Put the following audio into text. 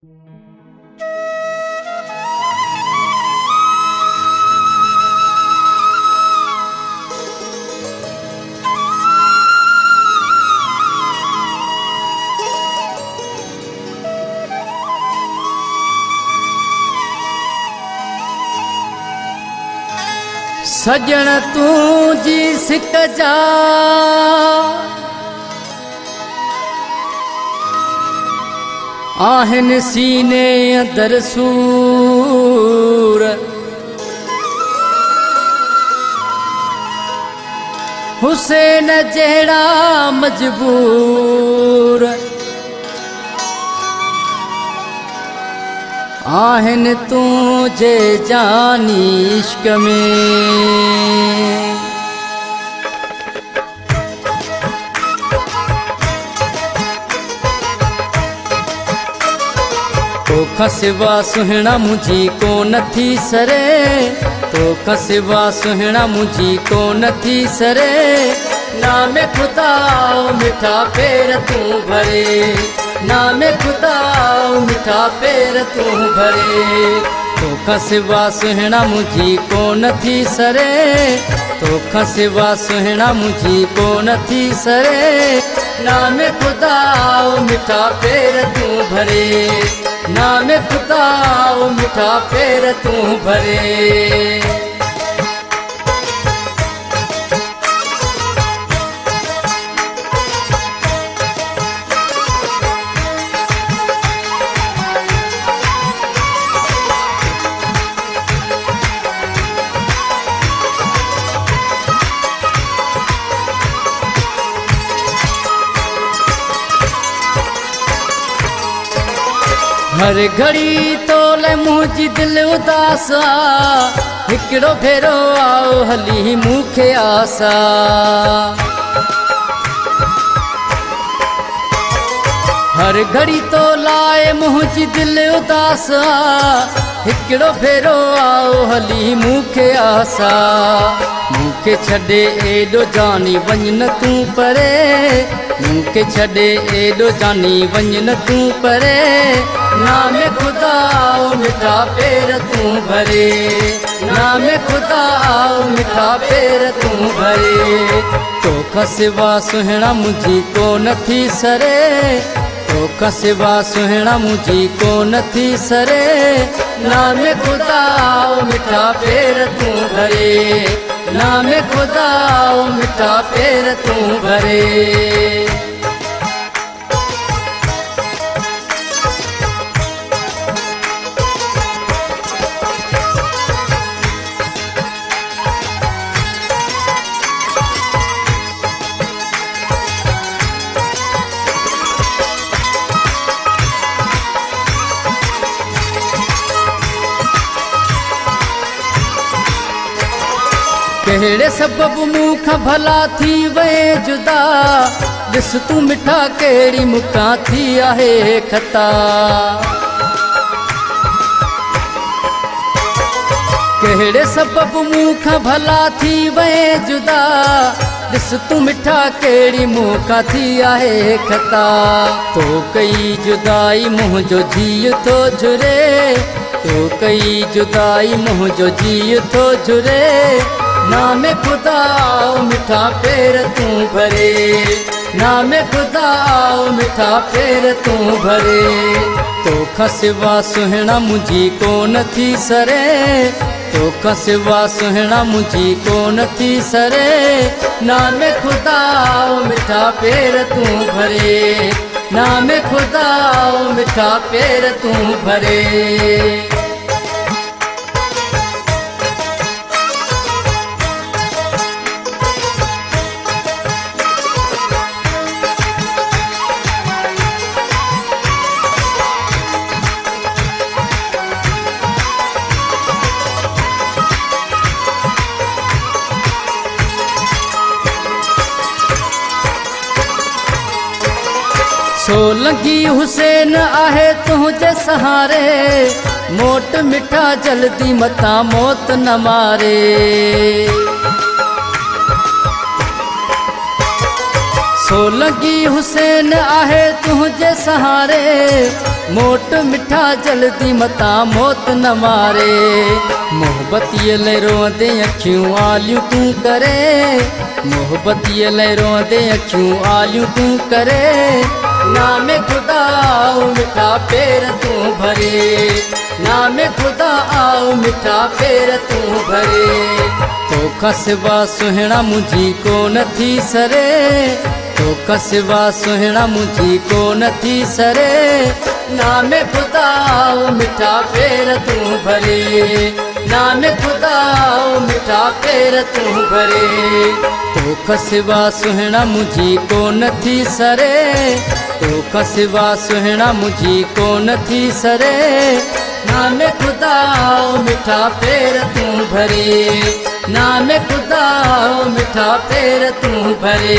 सजण तू जी सिक जा आहन सीने अंदर सूर हुसैन जहिड़ा मजबूर आहन तुझे जानी इश्क में तो खसिवा सुहिणा मुझी को नथी सरे तो खसिवा सुहिणा मुझी को नथी सरे नाम खुदा मिठा पेर तू भरे नाम खुदा मिठा पेर तू भरे तो खसिवा सुहिणा मुझी को नथी सरे तो खसिवा सुहिणा मुझी को नथी सरे नाम खुदा मिठा पेर तू भरे नाम खुदा मिठा पेर तू भरे हर घड़ी तोले मुझी दिल उदासा हिकड़ो भेरो आओ हली मुखे आसा हर घड़ी तो लाए मुझी दिल उदासा हिकड़ो भेरो आओ हली मुखे आसा मुखे छड़े एडो जानी वंजन तू परे मुखे छड़े एडो जानी वंजन तू परे नाम खुदा मिठा पेर तू भरे नाम खुदा मिठा पेर तू भरे तो खसिवा सुहिणा मुझी को नथी सरे तो खसिवा सुहिणा मुझी को नथी सरे नाम खुदा मिठा पेर तू भरे नाम खुदा मिठा पेर तू भरे कहिड़े सबब मुखा भला थी वे जुदा ॾिस तू मिठा कहिड़ी मुखा थी आहे खता कहिड़े सबब मुखा भला थी वे जुदा ॾिस तू मिठा कहिड़ी मुखा थी आहे खता तो कई जुदाई मुंह जो जीउ थो झुरे तो कई जुदाई मुंह जो जीउ थो झुरे नाम खुदा मिठा पेर तू भरे नाम खुदा मिठा पेर तू भरे तो खसिवा सुहिणा मुझी को नथी सरे तो खसिवा सुहिणा मुझी को नथी सरे नाम खुदा मिठा पेर तू भरे नाम खुदा मिठा पेर तू भरे सोलंगी हुसैन आहे तुझे सहारे मोट मिठा जल्दी मता मौत न मारे सोलंगी हुसैन आहे तुझे सहारे, मोट मिठा जल्दी मता मौत न मारे। मोहब्बतीअ लाइ रोंदे अखियूं आलियूं तूं करे, मोहब्बतीअ लाइ रोंदे अखियूं आलियूं तूं करे। नामे खुदा आओ मिठा पेर तूं भरे, नामे खुदा आओ मिठा पेर तूं भरे। तोखां सिवा सुहिणा मुंहिंजी को नथी सरे, तोखां सिवा सुहिणा मुंहिंजी को नथी सरे। नामे खुदा आओ मिठा पेर तूं भरे, नामे खुदा आओ मिठा पेर तूं भरे। तोखां सिवा सुहिणा मुंहिंजी को नथी सरे, तोखां सिवा सुहिणा मुंहिंजी को नथी सरे। नामे खुदा आओ मिठा पेर तूं भरे, नामे खुदा आओ मिठा पेर तूं भरे।